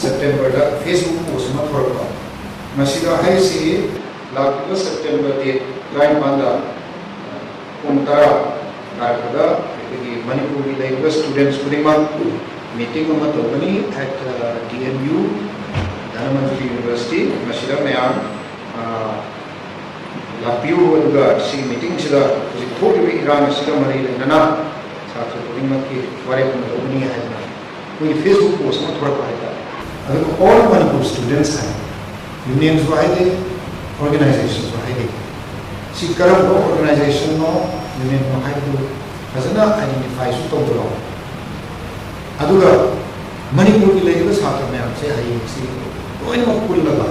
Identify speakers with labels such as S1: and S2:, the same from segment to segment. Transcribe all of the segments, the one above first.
S1: September da Facebook post ma thorpa masida hai si lakba September date line banda umtara narkada ki Manipuri like students pudima meeting ma topani at DMU Dhanamantri University masida mayam lakpiu aduga si meeting sida hojik thoribi iran sida mari nana satra pudima ki ware ma topani hai we Facebook post ma thorpa hai all Manipur students have unions wide organizations wide si karam organization no union no hai to fazana identify su to bro aduga Manipur ki leiba satra mayam se hai si toina ma pullaga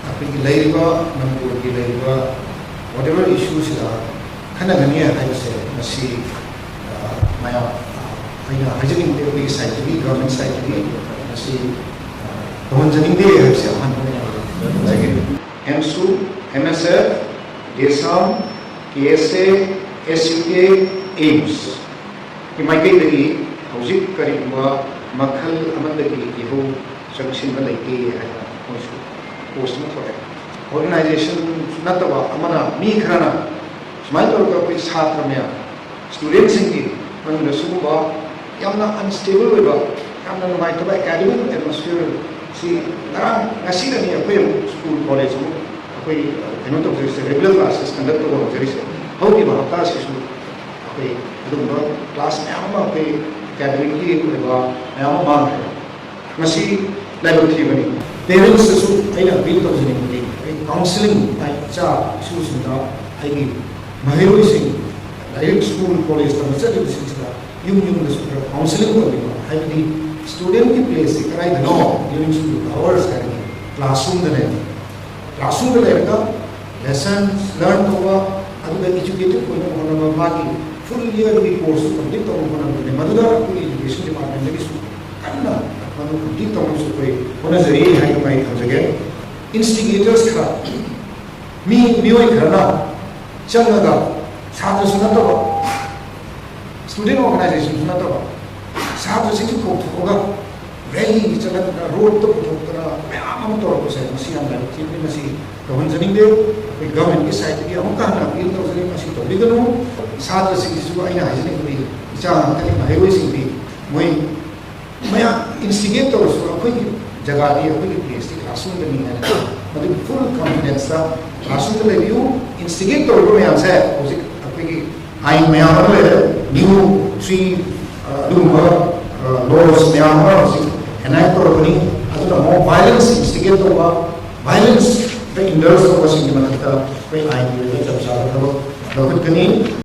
S1: api ki leiba Manipur ki leiba whatever issues la khana gani hai se masi maya aina hajing de we side to be government side to be masi Donjaning de se han MSU MSF DSAM KSA SUA AIMS ki maikai dagi hojik karigba makhal amadagi iho sanction ba laite hai post ma thore organization natwa amana mi kharana smai tor ka koi chhatra me students ki manula suba yamna unstable ba yamna mai to academic atmosphere si narang ngasi ni apai school college mo apai eno to regular classes conduct to very how ki bahata se su apai adum class me ama apai academic ki ba me ama mang ngasi level 3 bani parents su aina appeal to jini ni counseling ai cha su da ai ki mahiroi sing direct school college ta sa de sila yung da counseling ko ni ai ni student की place से कराई दो during school hours करेंगे classroom में रहेगा lessons learn होगा अगर educated कोई ना होना बाकी full year की course complete तो होना नहीं मधुरा कोई education department में भी करना मतलब complete तो होना कोई होना जरूरी है कि भाई हर जगह instigators का मी वही करना चलना का छात्र सुना तो student organization सुना तो साथ से जो होगा रैली चलना रोड तो पुटोकरा मैं आम तौर पर से मसी हम लाइक में मसी गवर्नमेंट जनिंग दे गवर्नमेंट की साइड की हम कहना अपील तो से मसी तो बिगनो साथ से जो आइना हाइजनिक भी इचा तक माइरोई सिंह भी मोई मैं इंस्टिगेट तो कोई जगह दी कोई प्लेस की क्लासरूम में नहीं है मतलब फुल कॉन्फिडेंस था क्लासरूम में रिव्यू इंस्टिगेट तो मैं हमसे अपनी आई में आने न्यू 3 laws enact करनी अदुना more violence instigate होगा violence the indulge होगा सिंह मनता कोई आई जब सारा